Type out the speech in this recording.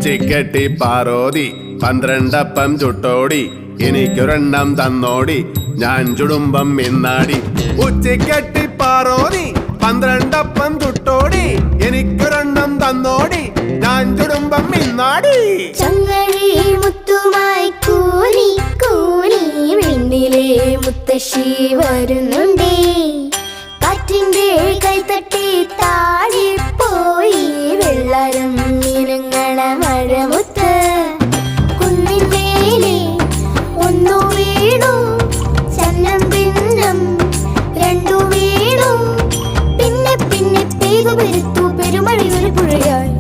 ഉച്ചിക്കെട്ടി പാറോതി 12 അപ്പം ചുട്ടോടി എനിക്കൊരെണ്ണം തന്നോടി ഞാൻ ചുടുമ്പം മിന്നാടി. ഉച്ചിക്കെട്ടി പാറോതി 12 അപ്പം ചുട്ടോടി എനിക്കൊരെണ്ണം തന്നോടി ഞാൻ ചുടുമ്പം മിന്നാടി. ചങ്ങഴി മുത്തുമായി കൂനി കൂനി വിണ്ണിലെ മുത്തശ്ശി വരുന്നുണ്ടേ. കാറ്റിന്റെ കൈത്തട്ടി താഴെപ്പോയി വെള്ളരം മീനുങ്ങള മഴമുത്ത്. കുന്നിന്മേലെ ഒന്നു വീണു ചന്നം പിന്നം രണ്ടു വീണു. പിന്നെ പിന്നെ പെയ്തു പെരുത്തു പെരുമഴയൊരു പുഴയായി.